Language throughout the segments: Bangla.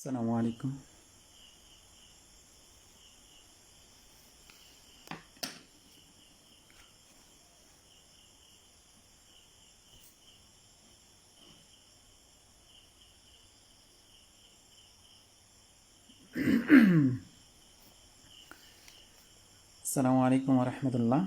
আসসালামু আলাইকুম। আসসালামু আলাইকুম রহমতুল্লাহ।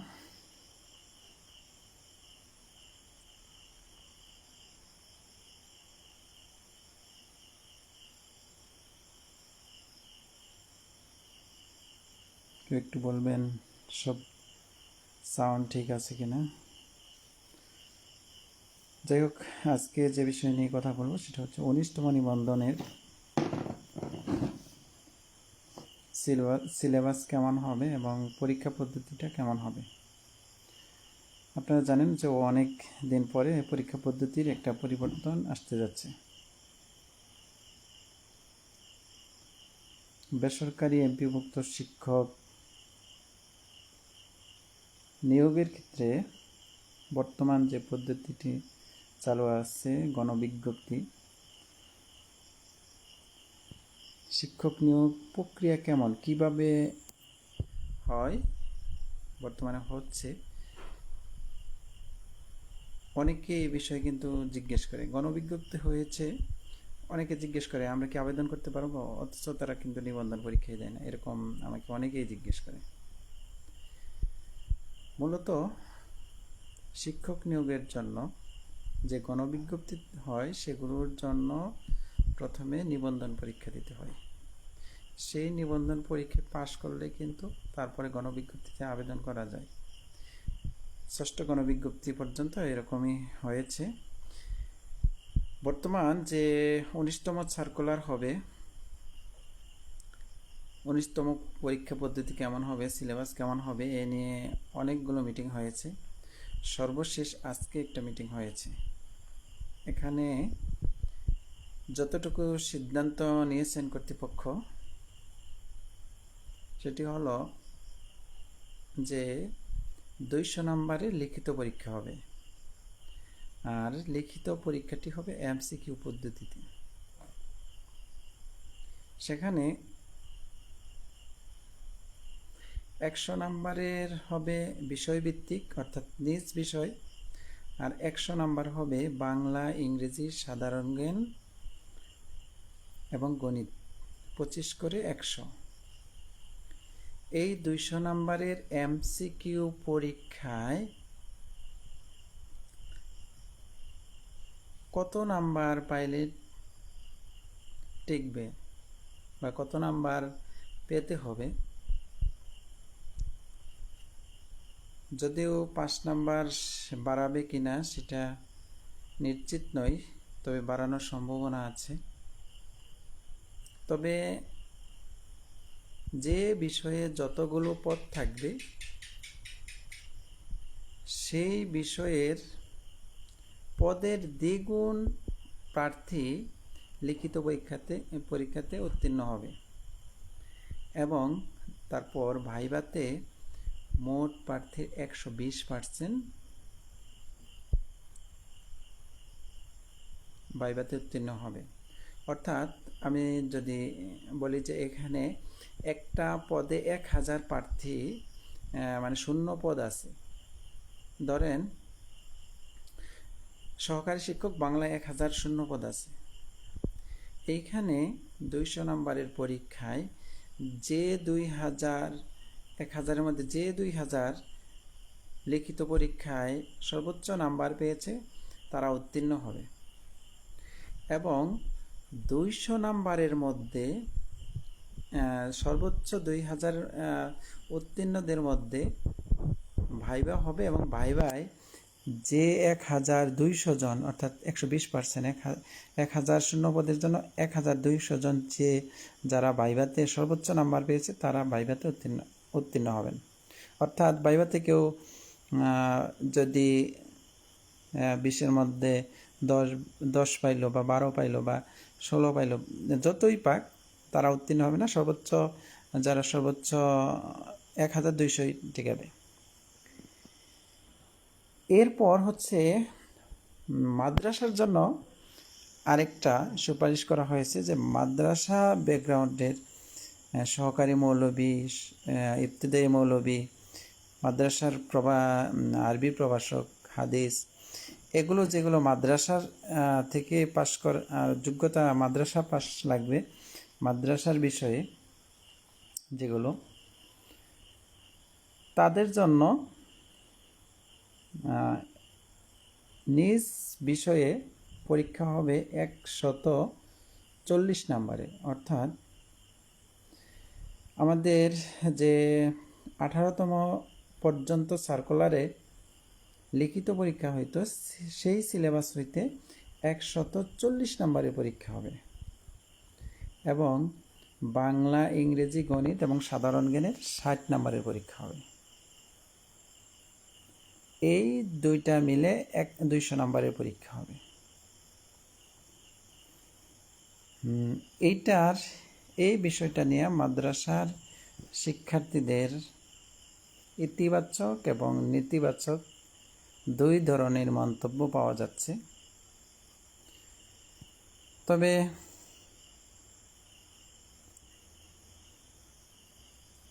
কেউ একটু বলবেন সব সাউন্ড ঠিক আছে কিনা। যাই হোক, আজকে যে বিষয় নিয়ে কথা বলবো সেটা হচ্ছে 19তম নিবন্ধনের সিলেবাস কেমন হবে এবং পরীক্ষা পদ্ধতিটা কেমন হবে। আপনারা জানেন যে অনেক দিন পরে পরীক্ষা পদ্ধতির একটা পরিবর্তন আসতে যাচ্ছে। বেসরকারি এমপিভুক্ত শিক্ষক নিয়োগের ক্ষেত্রে বর্তমান যে পদ্ধতিটি চালু আছে, গণবিজ্ঞপ্তি, শিক্ষক নিয়োগ প্রক্রিয়া কেমন, কিভাবে হয়, বর্তমানে হচ্ছে, অনেকে এই বিষয়ে কিন্তু জিজ্ঞেস করে। গণবিজ্ঞপ্তি হয়েছে, অনেকে জিজ্ঞেস করে আমরা কি আবেদন করতে পারবো, অথচ তারা কিন্তু নিবন্ধন পরীক্ষায় দেয় না। এরকম আমাকে অনেকেই জিজ্ঞেস করে। মূলত শিক্ষক নিয়োগের জন্য যে গণবিজ্ঞপ্তি হয় সেগুলোর জন্য প্রথমে নিবন্ধন পরীক্ষা দিতে হয়। সেই নিবন্ধন পরীক্ষায় পাশ করলে কিন্তু তারপরে গণবিজ্ঞপ্তিতে আবেদন করা যায়। ষষ্ঠ গণবিজ্ঞপ্তি পর্যন্ত এরকমই হয়েছে। বর্তমান যে 19তম সার্কুলার হবে, 19তম পরীক্ষা পদ্ধতি কেমন হবে, সিলেবাস কেমন হবে, এ নিয়ে অনেকগুলো মিটিং হয়েছে। সর্বশেষ আজকে একটা মিটিং হয়েছে। এখানে যতটুকু সিদ্ধান্ত নিয়েছেন কর্তৃপক্ষ সেটি হলো যে 200 নম্বরের লিখিত পরীক্ষা হবে, আর লিখিত পরীক্ষাটি হবে এমসিকিউ পদ্ধতিতে। সেখানে 100 নম্বরের হবে বিষয়ভিত্তিক, অর্থাৎ নিজ বিষয়, আর 100 নম্বর হবে বাংলা, ইংরেজি, সাধারণ জ্ঞান এবং গণিত, 25 করে 100। এই 200 নম্বরের এমসিকিউ পরীক্ষায় কত নাম্বার পাইলে টিকবে বা কত নাম্বার পেতে হবে, যদিও 5 নাম্বার বাড়াবে কিনা সেটা নিশ্চিত নয়, তবে বাড়ানোর সম্ভাবনা আছে। তবে যে বিষয়ে যতগুলো পদ থাকবে সেই বিষয়ের পদের দ্বিগুণ প্রার্থী লিখিত পরীক্ষাতে উত্তীর্ণ হবে এবং তারপর ভাইভাতে মোট প্রার্থীর 120% ভাইভাতে উত্তীর্ণ হবে। অর্থাৎ আমি যদি বলি যে এখানে একটা পদে 1000 প্রার্থী, মানে শূন্য পদ আছে। ধরেন সহকারী শিক্ষক বাংলায় 1000 শূন্য পদ আছে। এইখানে 200 নম্বরের পরীক্ষায় যে 1000 মধ্যে যে 2000 লিখিত পরীক্ষায় সর্বোচ্চ নাম্বার পেয়েছে তারা উত্তীর্ণ হবে এবং 200 নাম্বারের মধ্যে সর্বোচ্চ 2000 উত্তীর্ণদের মধ্যে ভাইবা হবে এবং ভাইভায় যে 1200 জন, অর্থাৎ 120%, 1000 শূন্য পদের জন্য 1200 জন যারা ভাইভাতে সর্বোচ্চ নাম্বার পেয়েছে তারা ভাইভাতে উত্তীর্ণ হবেন। অর্থাৎ ভাইভাতে কেউ যদি 20-এর মধ্যে 10 পাইলো বা 12 পাইলো বা 16 পাইলো, যতই পাক তারা উত্তীর্ণ হবে না। যারা সর্বোচ্চ 1200 টিকাবে। এরপর হচ্ছে মাদ্রাসার জন্য আরেকটা সুপারিশ করা হয়েছে যে মাদ্রাসা ব্যাকগ্রাউন্ডের সহকারী মৌলবী, ইবতেদায়ী মৌলবী, মাদ্রাসার আরবি প্রভাষক, হাদিস, এগুলো যেগুলো মাদ্রাসার থেকে পাশ কর যোগ্যতা মাদ্রাসা পাশ লাগবে, মাদ্রাসার বিষয়ে যেগুলো, তাদের জন্য নিজ বিষয়ে পরীক্ষা হবে 140 নম্বরে। অর্থাৎ আমাদের যে 18তম পর্যন্ত সার্কুলারে লিখিত পরীক্ষা হইতো, সেই সিলেবাস হইতে 140 নম্বরের পরীক্ষা হবে, এবং বাংলা, ইংরেজি, গণিত এবং সাধারণ জ্ঞানের 60 নম্বরের পরীক্ষা হবে। এই দুইটা মিলে 200 নম্বরের পরীক্ষা হবে। এই বিষয়টা নিয়ে মাদ্রাসার শিক্ষার্থীদের ইতিবাচক এবং নেতিবাচক দুই ধরনের মন্তব্য পাওয়া যাচ্ছে। তবে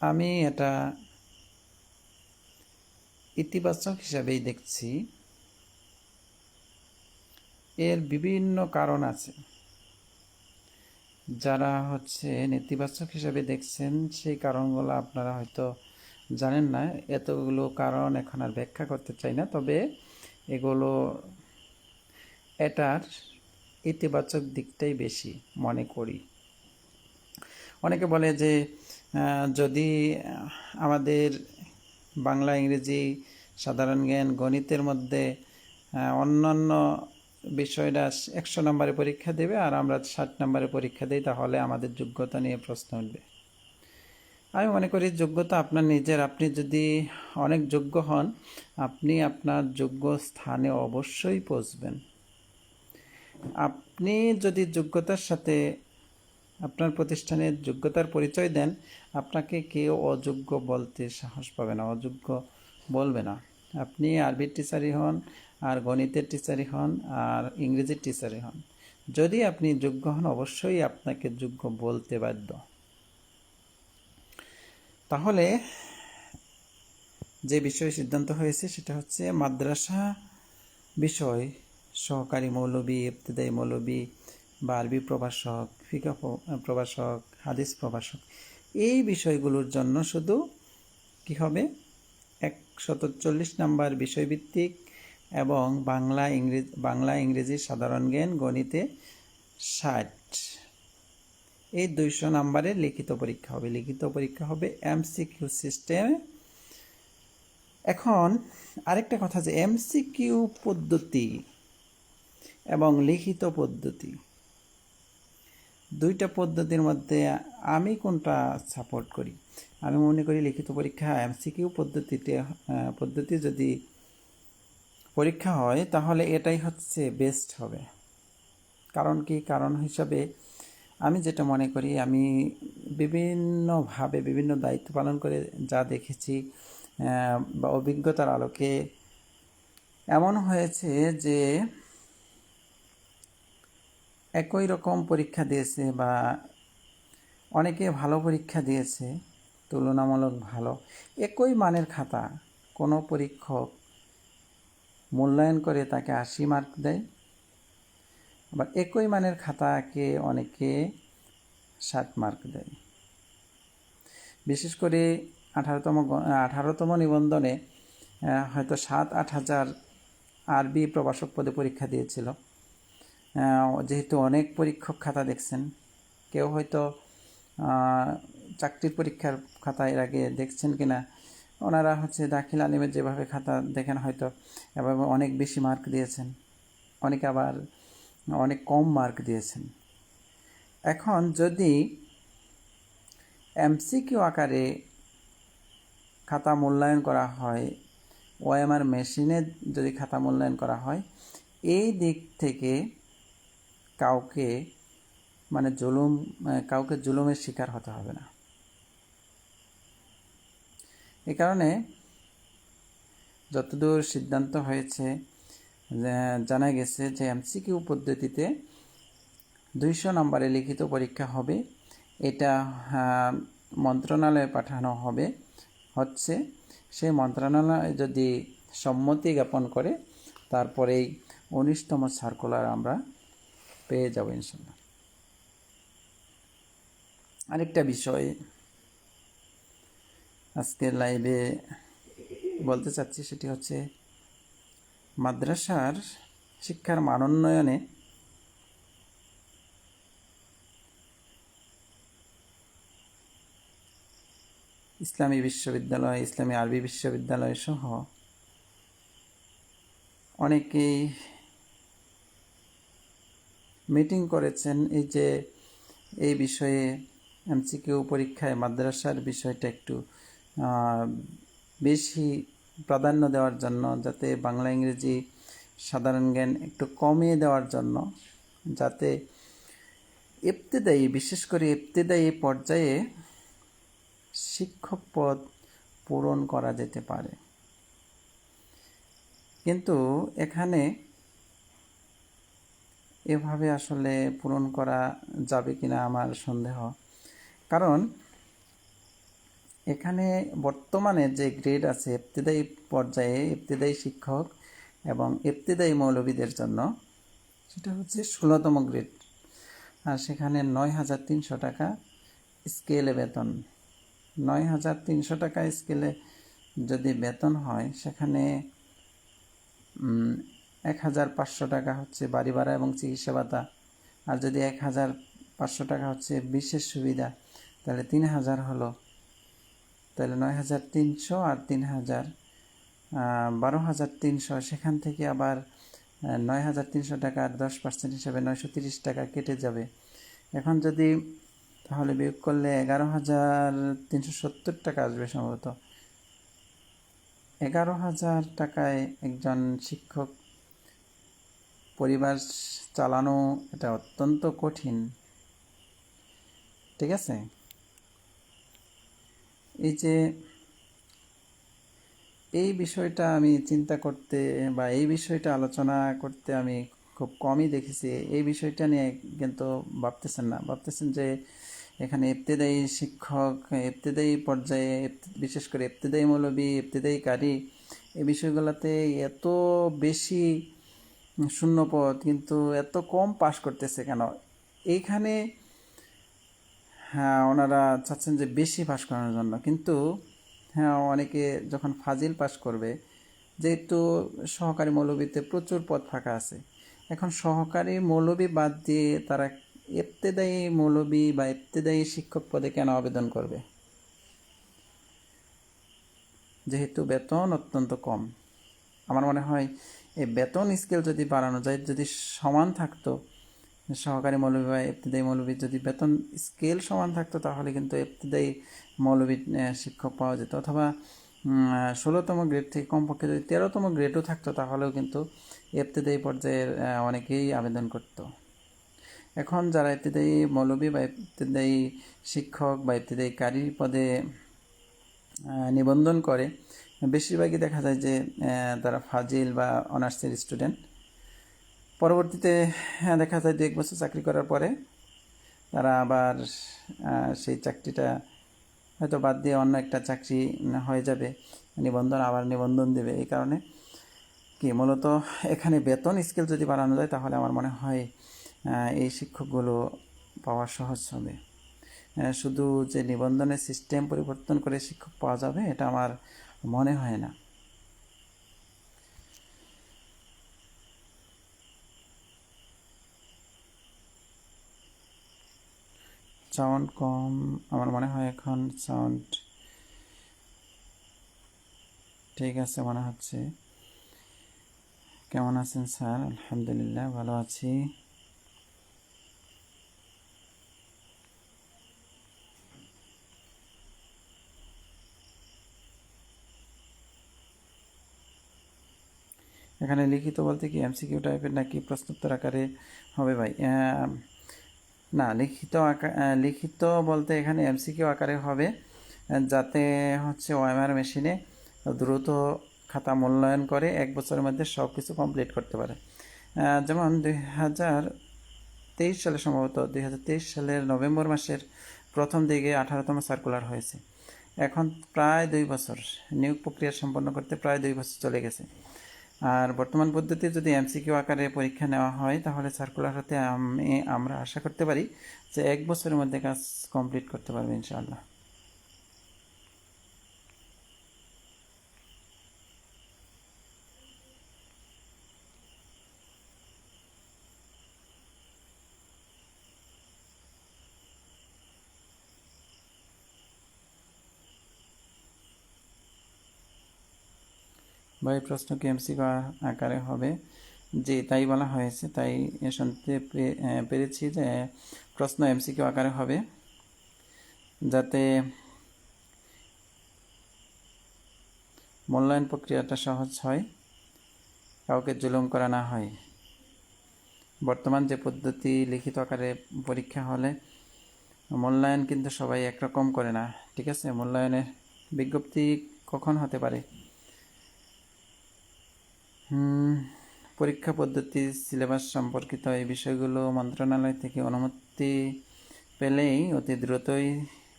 আমি এটা ইতিবাচক হিসাবেই দেখছি। এর বিভিন্ন কারণ আছে। যারা নেতিবাচক হিসাবে দেখছেন, সেই কারণগুলো আপনারা হয়তো জানেন না। এতগুলো কারণ এখন আর ব্যাখ্যা করতে চাই না। তবে এটার ইতিবাচক দিকটাই বেশি মনে করি। অনেকে বলে যে যদি আমাদের বাংলা, ইংরেজি, সাধারণ জ্ঞান, গণিতের মধ্যে অন্যান্য বিষয়টা 100 নম্বরে পরীক্ষা দেবে আর আমরা 60 নম্বরে পরীক্ষা দিই, তাহলে আমাদের যোগ্যতা নিয়ে প্রশ্ন উঠবে। আমি মনে করি যোগ্যতা আপনার নিজের। আপনি যদি অনেক যোগ্য হন, আপনি আপনার যোগ্য স্থানে অবশ্যই পৌঁছবেন। আপনি যদি যোগ্যতার সাথে আপনার প্রতিষ্ঠানের যোগ্যতার পরিচয় দেন, আপনাকে কেউ অযোগ্য বলতে সাহস পাবে না, অযোগ্য বলবে না। আপনি আরবির টিচারই হন, আর গণিতের টিচারই হন, আর ইংরেজির টিচারই হন, যদি আপনি যোগ্য হন, অবশ্যই আপনাকে যোগ্য বলতে বাধ্য। তাহলে যে বিষয়ে সিদ্ধান্ত হয়েছে সেটা হচ্ছে মাদ্রাসা বিষয়, সহকারী মৌলবী, ইবতেদায়ী মৌলবী বা আরবি প্রভাষক, ফিকহ প্রভাষক, হাদিস প্রভাষক, এই বিষয়গুলোর জন্য শুধু কি হবে, 140 নম্বর বিষয়ভিত্তিক এবং বাংলা, ইংরেজি, সাধারণ জ্ঞান, গণিতে 60, এই 200 নম্বরের লিখিত পরীক্ষা হবে। লিখিত পরীক্ষা হবে এমসিকিউ সিস্টেমে। এখন আরেকটা কথা, যে এমসিকিউ পদ্ধতি এবং লিখিত পদ্ধতি, দুইটা পদ্ধতির মধ্যে আমি কোনটা সাপোর্ট করি? আমি মনে করি লিখিত পরীক্ষা, এমসিকিউ পদ্ধতি যদি পরীক্ষা হয়, তাহলে এটাই বেস্ট হবে। কারণ কি? কারণ হিসাবে আমি যেটা মনে করি, আমি বিভিন্নভাবে বিভিন্ন দায়িত্ব পালন করে যা দেখেছি বা অভিজ্ঞতার আলোকে, এমন হয়েছে যে একই রকম পরীক্ষা দিয়েছে বা অনেকে ভালো পরীক্ষা দিয়েছে, তুলনামূলক ভালো, একই মানের খাতা কোনো পরীক্ষক মূল্যায়ন করে তাকে 80 মার্ক দেয়, আবার একই মানের খাতাকে অনেকে 60 মার্ক দেয়। বিশেষ করে 18তম নিবন্ধনে হয়তো 7-8 হাজার আরবি প্রভাষক পদে পরীক্ষা দিয়েছিল। যেহেতু অনেক পরীক্ষক খাতা দেখছেন, কেউ হয়তো চাকরির পরীক্ষার খাতা এর আগে দেখছেন কিনা, ওনারা দাখিল আলিমের যেভাবে খাতা দেখেন, হয়তো এভাবে অনেক বেশি মার্ক দিয়েছেন, অনেকে আবার অনেক কম মার্ক দিয়েছেন। এখন যদি এমসিকিউ আকারে খাতা মূল্যায়ন করা হয়, ওএমআর মেশিনে যদি খাতা মূল্যায়ন করা হয়, এই দিক থেকে কাউকে জুলুমের শিকার হতে হবে না। এই কারণে যতদূর সিদ্ধান্ত হয়েছে, জানা গেছে যে এমসিকিউ পদ্ধতিতে 200 নম্বরে লিখিত পরীক্ষা হবে। এটা মন্ত্রণালয়ে পাঠানো হচ্ছে। সেই মন্ত্রণালয় যদি সম্মতি জ্ঞাপন করে তারপরেই 19তম সার্কুলার আমরা পেয়ে যাব ইনশাল্লাহ। আরেকটা বিষয় আজকে লাইভে বলতে চাচ্ছি, সেটি হচ্ছে মাদ্রাসার শিক্ষার মানোন্নয়নে ইসলামী বিশ্ববিদ্যালয়, ইসলামী আরবি বিশ্ববিদ্যালয় সহ অনেকেই মিটিং করেছেন এই বিষয়ে এমসিকিউ পরীক্ষায় মাদ্রাসার বিষয়টা একটু বেশি প্রাধান্য দেওয়ার জন্য, যাতে বাংলা ইংরেজি সাধারণ জ্ঞান একটু কমিয়ে দেওয়ার জন্য, যাতে বিশেষ করে ইবতেদায়ী পর্যায়ে শিক্ষক পদ পূরণ করা যেতে পারে। কিন্তু এখানে এভাবে আসলে পূরণ করা যাবে কিনা আমার সন্দেহ, কারণ এখানে বর্তমানে যে গ্রেড আছে ইবতেদায়ী পর্যায়ে ইবতেদায়ী শিক্ষক এবং ইবতেদায়ী মৌলবীদের জন্য, সেটা হচ্ছে 16তম গ্রেড, আর সেখানে 9,300 টাকা স্কেলে বেতন। 9,300 টাকা স্কেলে যদি বেতন হয়, সেখানে 1,500 টাকা হচ্ছে বাড়ি ভাড়া এবং চিকিৎসা ভাতা, আর যদি 1,500 টাকা হচ্ছে বিশেষ সুবিধা, তাহলে 3,000 হলো, তাহলে 9,300 আর 3,000 12,300। সেখান থেকে আবার 9,300 টাকার 10% হিসাবে 930 টাকা কেটে যাবে। এখন যদি তাহলে বিয়োগ করলে 11,370 টাকা আসবে সম্ভবত। 11,000 টাকায় একজন শিক্ষক পরিবার চালানো এটা অত্যন্ত কঠিন, ঠিক আছে? এই বিষয়টা আমি চিন্তা করতে বা এই বিষয়টা আলোচনা করতে আমি খুব কমই দেখেছি। এই বিষয়টা নিয়ে কিন্তু ভাবতেছেন যে এখানে ইবতেদায়ী শিক্ষক, ইবতেদায়ী পর্যায়ে বিশেষ করে ইবতেদায়ী মৌলবী, ইবতেদায়ী কারি, এই বিষয়গুলোতে এত বেশি শূন্যপদ, কিন্তু এত কম পাশ করতেছে কেন? এইখানে ওনারা চাচ্ছেন যে বেশি পাশ করানোর জন্য, কিন্তু অনেকে যখন ফাজিল পাশ করবে, যেহেতু সহকারী মৌলবীতে প্রচুর পদ ফাঁকা আছে, এখন সহকারী মৌলবী বাদ দিয়ে তারা ইবতেদায়ী মৌলবী বা ইবতেদায়ী শিক্ষক পদে কেন আবেদন করবে, যেহেতু বেতন অত্যন্ত কম? আমার মনে হয় এই বেতন স্কেল যদি বাড়ানো যায়, যদি সমান থাকতো, সহকারী মৌলবী বা ইবতেদায়ী মৌলবীর যদি বেতন স্কেল সমান থাকতো, তাহলে কিন্তু ইবতেদায়ী মৌলবী শিক্ষক পাওয়া যেত, অথবা 16তম গ্রেড থেকে কমপক্ষে যদি 13তম গ্রেডও থাকতো, তাহলেও কিন্তু ইবতেদায়ী পর্যায়ের অনেকেই আবেদন করত। এখন যারা ইবতেদায়ী মৌলবী বা ইবতেদায়ী শিক্ষক বা ইবতেদায়ী কারি পদে নিবন্ধন করে, বেশিরভাগই দেখা যায় যে তারা ফাজিল বা অনার্সের স্টুডেন্ট। পরবর্তীতে দেখা যায় 2-1 বছর চাকরি করার পরে তারা আবার সেই চাকরিটা হয়তো বাদ দিয়ে অন্য একটা চাকরি হয়ে যাবে, নিবন্ধন দেবে। এই কারণে কি মূলত এখানে বেতন স্কেল যদি বাড়ানো যায়, তাহলে আমার মনে হয় এই শিক্ষকগুলো পাওয়া সহজ হবে। শুধু যে নিবন্ধনের সিস্টেম পরিবর্তন করে শিক্ষক পাওয়া যাবে, এটা আমার মনে হয় না। সাউন্ড কম আমার মনে হয়, এখন সাউন্ড ঠিক আছে মনে হচ্ছে। কেমন আছেন স্যার? আলহামদুলিল্লাহ ভালো আছি। এখানে লিখিত বলতে কি এমসিকিউ টাইপের নাকি প্রশ্নোত্তর আকারে হবে ভাই? না, লিখিত বলতে এখানে এমসিকিউ আকারে হবে, যাতে হচ্ছে ওএমআর মেশিনে দ্রুত খাতা মূল্যায়ন করে 1 বছরের মধ্যে সব কিছু কমপ্লিট করতে পারে। যেমন 2023 সালে, সম্ভবত 2023 সালের নভেম্বর মাসের প্রথম দিকে 18তম সার্কুলার হয়েছে। এখন প্রায় 2 বছর, নিয়োগ প্রক্রিয়া সম্পন্ন করতে প্রায় 2 বছর চলে গেছে। আর বর্তমান পদ্ধতি যদি এমসিকিউ আকারে পরীক্ষা নেওয়া হয়, তাহলে সার্কুলার হতে আমরা আশা করতে পারি যে 1 বছরের মধ্যে কাজ কমপ্লিট করতে পারবে ইনশাআল্লাহ। ভাই, প্রশ্ন কি এমসিকিউ আকারে হবে? জি, তাই বলা হয়েছে, তাই শুনতে পেরেছি যে প্রশ্ন এমসিকিউ আকারে হবে, যাতে মূল্যায়ন প্রক্রিয়াটা সহজ হয়, কাউকে জুলুম করা না হয়। বর্তমান যে পদ্ধতি, লিখিত আকারে পরীক্ষা হলে মূল্যায়ন কিন্তু সবাই একরকম করে না, ঠিক আছে? মূল্যায়নের বিজ্ঞপ্তি কখন হতে পারে? পরীক্ষা পদ্ধতি, সিলেবাস সম্পর্কিত এই বিষয়গুলো মন্ত্রণালয় থেকে অনুমতি পেলেই অতি দ্রুতই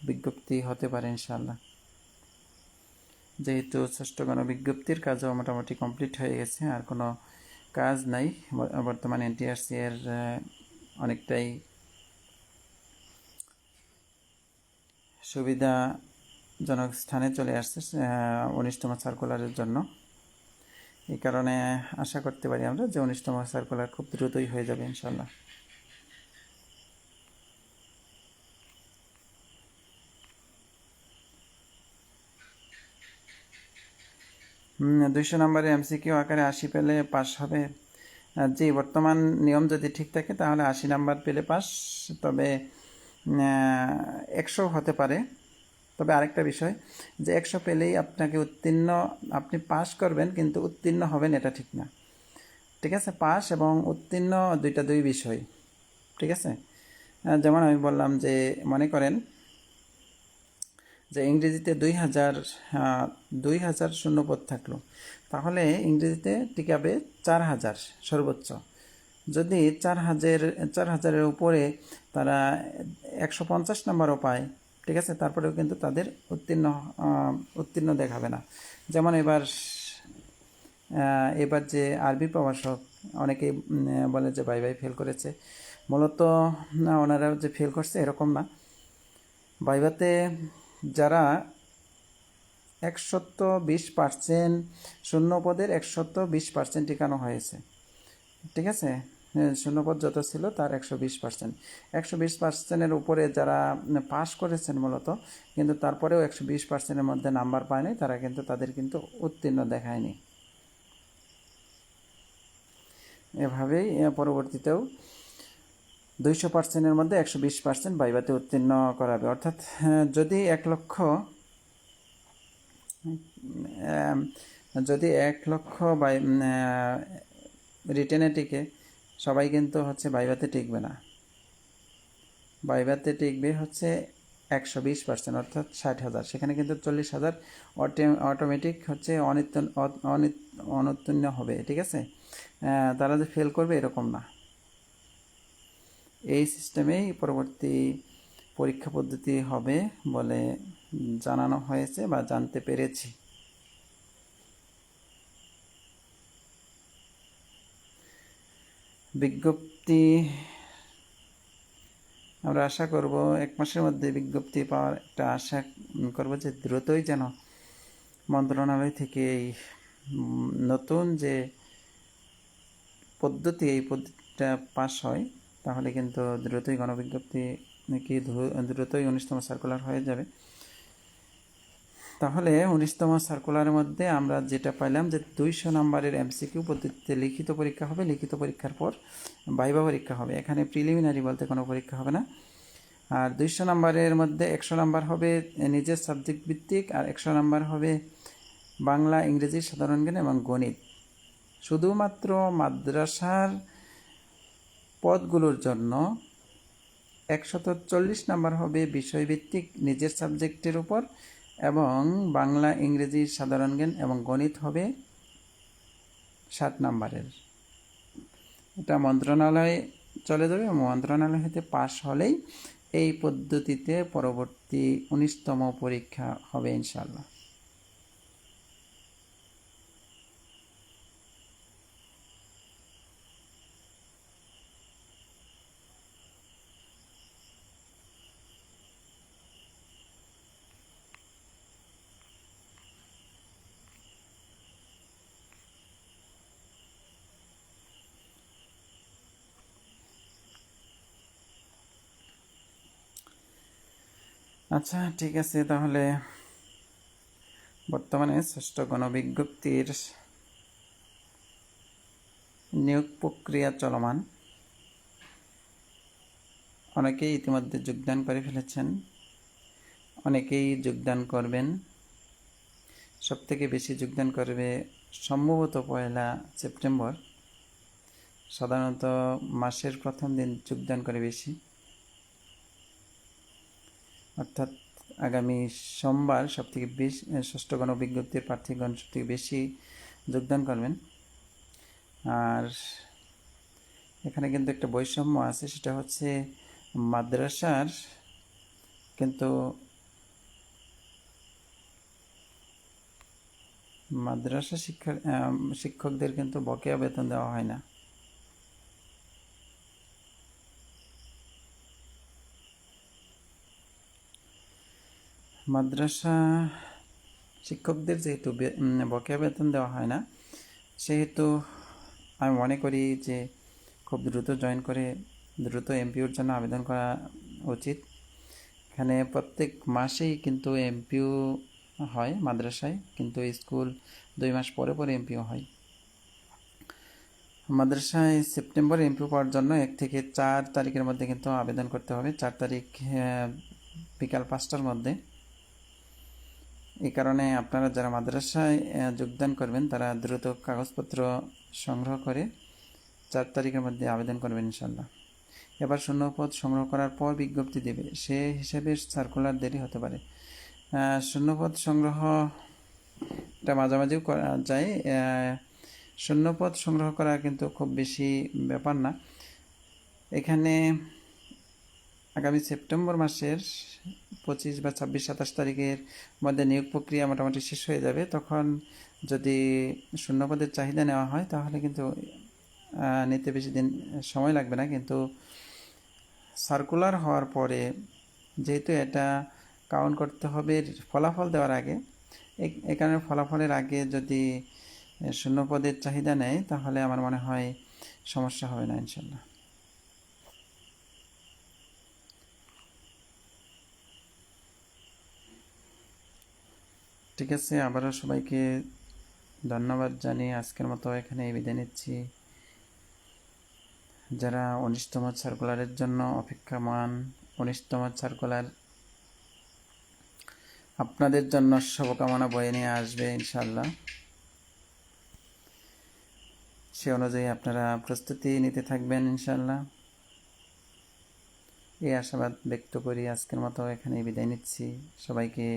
বিজ্ঞপ্তি হতে পারে ইনশাআল্লাহ। যেহেতু ষষ্ঠ গণবিজ্ঞপ্তির কাজও মোটামুটি কমপ্লিট হয়ে গেছে, আর কোনো কাজ নাই, বর্তমানে এনটিআরসি এর অনেকটাই সুবিধাজনক স্থানে চলে আসছে 19তম সার্কুলারের জন্য। এই কারণে আশা করতে পারি আমরা যে 19তম সার্কুলার খুব দ্রুতই হয়ে যাবে ইনশাআল্লাহ। দুইশো নম্বরে এমসিকিউ আকারে 80 পেলে পাস হবে? জি, বর্তমান নিয়ম যদি ঠিক থাকে তাহলে 80 নাম্বার পেলে পাস, তবে 100 হতে পারে। তবে আরেকটা বিষয়, যে 100 পেলেই আপনাকে উত্তীর্ণ, আপনি পাস করবেন কিন্তু উত্তীর্ণ হবেন এটা ঠিক না, ঠিক আছে? পাস এবং উত্তীর্ণ দুই বিষয়, ঠিক আছে? যেমন আমি বললাম যে মনে করেন যে ইংরেজিতে 2000 শূন্যপদ থাকলো, তাহলে ইংরেজিতে টিকাবে 4000 সর্বোচ্চ। যদি 4000-এর উপরে তারা 150 নম্বরও পায়, ঠিক আছে, তারপরেও কিন্তু তাদের উত্তীর্ণ দেখাবে না। যেমন এবার যে আরবি প্রভাষক, অনেকেই বলে যে ভাই ফেল করেছে, মূলত ওনারা যে ফেল করছে এরকম না। ভাইভাতে যারা 120% শূন্যপদের 120% টিকানো হয়েছে, ঠিক আছে? শূন্যপদ যত ছিল তার 120%, 120%-এর উপরে যারা পাস করেছেন মূলত, কিন্তু তারপরেও 120%-এর মধ্যে নাম্বার পায়নি, তারা কিন্তু তাদের কিন্তু উত্তীর্ণ দেখায়নি। এভাবেই পরবর্তীতেও 200%-এর মধ্যে 120% ভাইভাতে উত্তীর্ণ করাবে। অর্থাৎ যদি 1 লক্ষ রিটেনে টিকে, সবাই কিন্তু হচ্ছে ভাইভাতে টিকবে না। ভাইভাতে টিকবে হচ্ছে 120%, অর্থাৎ 60,000। সেখানে কিন্তু 40,000 অটোমেটিক হচ্ছে অনুত্তীর্ণ হবে, ঠিক আছে? তারা যে ফেল করবে এরকম না। এই সিস্টেমেই পরবর্তী পরীক্ষা পদ্ধতি হবে বলে জানানো হয়েছে বা জানতে পেরেছি। বিজ্ঞপ্তি আমরা আশা করব 1 মাসের মধ্যে বিজ্ঞপ্তি পাওয়ার একটা আশা করব, যে দ্রুতই যেন মন্ত্রণালয় থেকে এই নতুন যে পদ্ধতি, এই পদ্ধতিটা পাস হয়, তাহলে কিন্তু দ্রুতই গণবিজ্ঞপ্তি নাকি দ্রুতই 19তম সার্কুলার হয়ে যাবে। তাহলে 19তম সার্কুলারের মধ্যে আমরা যেটা পাইলাম যে 200 নম্বরের এমসিকিউ পদ্ধতিতে লিখিত পরীক্ষা হবে, লিখিত পরীক্ষার পর ভাইভা পরীক্ষা হবে। এখানে প্রিলিমিনারি বলতে কোনো পরীক্ষা হবে না। আর 200 নম্বরের মধ্যে 100 নম্বর হবে নিজের সাবজেক্ট ভিত্তিক, আর 100 নম্বর হবে বাংলা, ইংরেজি, সাধারণ জ্ঞান এবং গণিত। শুধুমাত্র মাদ্রাসার পদগুলোর জন্য 140 নম্বর হবে বিষয়ভিত্তিক নিজের সাবজেক্টের উপর, এবং বাংলা, ইংরেজি, সাধারণ জ্ঞান এবং গণিত হবে 60 নম্বরের। এটা মন্ত্রণালয় চলে যাবে। মন্ত্রণালয় হতে পাশ হলেই এই পদ্ধতিতে পরবর্তী 19তম পরীক্ষা হবে ইনশাআল্লাহ। আচ্ছা, ঠিক আছে, তাহলে বর্তমানে ষষ্ঠ গণবিজ্ঞপ্তির নিয়োগ প্রক্রিয়া চলমান। অনেকেই ইতিমধ্যে যোগদান করে ফেলেছেন, অনেকেই যোগদান করবেন। সবথেকে বেশি যোগদান করবে সম্ভবত 1 সেপ্টেম্বর। সাধারণত মাসের প্রথম দিন যোগদান করে বেশি, অর্থাৎ আগামী সোমবার সবথেকে বেশি ষষ্ঠ গণবিজ্ঞপ্তির প্রার্থীগণ সবথেকে বেশি যোগদান করবেন। আর এখানে কিন্তু একটা বৈষম্য আছে, সেটা হচ্ছে মাদ্রাসার কিন্তু মাদ্রাসা শিক্ষকদের কিন্তু বকেয়া বেতন দেওয়া হয় না। মাদ্রাসা শিক্ষকদের যেহেতু বকেয়া বেতন দেওয়া হয় না, সেহেতু আমি মনে করি যে খুব দ্রুত জয়েন করে দ্রুত এমপিওর জন্য আবেদন করা উচিত। এখানে প্রত্যেক মাসেই কিন্তু এমপিও হয় মাদ্রাসায়, কিন্তু স্কুল 2 মাস পরে পরে এমপিও হয়। মাদ্রাসায় সেপ্টেম্বরে এমপিও পাওয়ার জন্য 1 থেকে 4 তারিখের মধ্যে কিন্তু আবেদন করতে হবে, 4 তারিখ বিকাল 5টার মধ্যে। এই কারণে আপনারা যারা মাদ্রাসায় যোগদান করবেন তারা দ্রুত কাগজপত্র সংগ্রহ করে 4 তারিখের মধ্যে আবেদন করবেন ইনশাল্লাহ। এবার শূন্যপদ সংগ্রহ করার পর বিজ্ঞপ্তি দেবে, সে হিসেবে সার্কুলার দেরি হতে পারে। শূন্যপদ সংগ্রহটা মাঝামাঝিও করা যায়। শূন্যপদ সংগ্রহ করা কিন্তু খুব বেশি ব্যাপার না। এখানে আগামী সেপ্টেম্বর মাসের 25 বা 26, 27 তারিখের মধ্যে নিয়োগ প্রক্রিয়া মোটামুটি শেষ হয়ে যাবে। তখন যদি শূন্যপদের চাহিদা নেওয়া হয় তাহলে কিন্তু নিতে বেশি দিন সময় লাগবে না। কিন্তু সার্কুলার হওয়ার পরে যেহেতু এটা কাউন্ট করতে হবে ফলাফল দেওয়ার আগে, এই কারণে ফলাফলের আগে যদি শূন্যপদের চাহিদা নেয় তাহলে আমার মনে হয় সমস্যা হবে না ইনশাল্লাহ। ঠিক আছে, আবারও সবাইকে ধন্যবাদ জানিয়ে আজকের মতো এখানে বিদায় নিচ্ছি। যারা 19তম সার্কুলারের জন্য অপেক্ষমান, 19তম সার্কুলার আপনাদের জন্য শুভকামনা বয়ে নিয়ে আসবে ইনশাল্লাহ। সে অনুযায়ী আপনারা প্রস্তুতি নিতে থাকবেন ইনশাল্লাহ। এই আশাবাদ ব্যক্ত করি আজকের মতো এখানে বিদায় নিচ্ছি। সবাইকে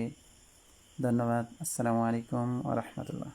ধন্যবাদ। আসসালামু আলাইকুম ওয়া রাহমাতুল্লাহ।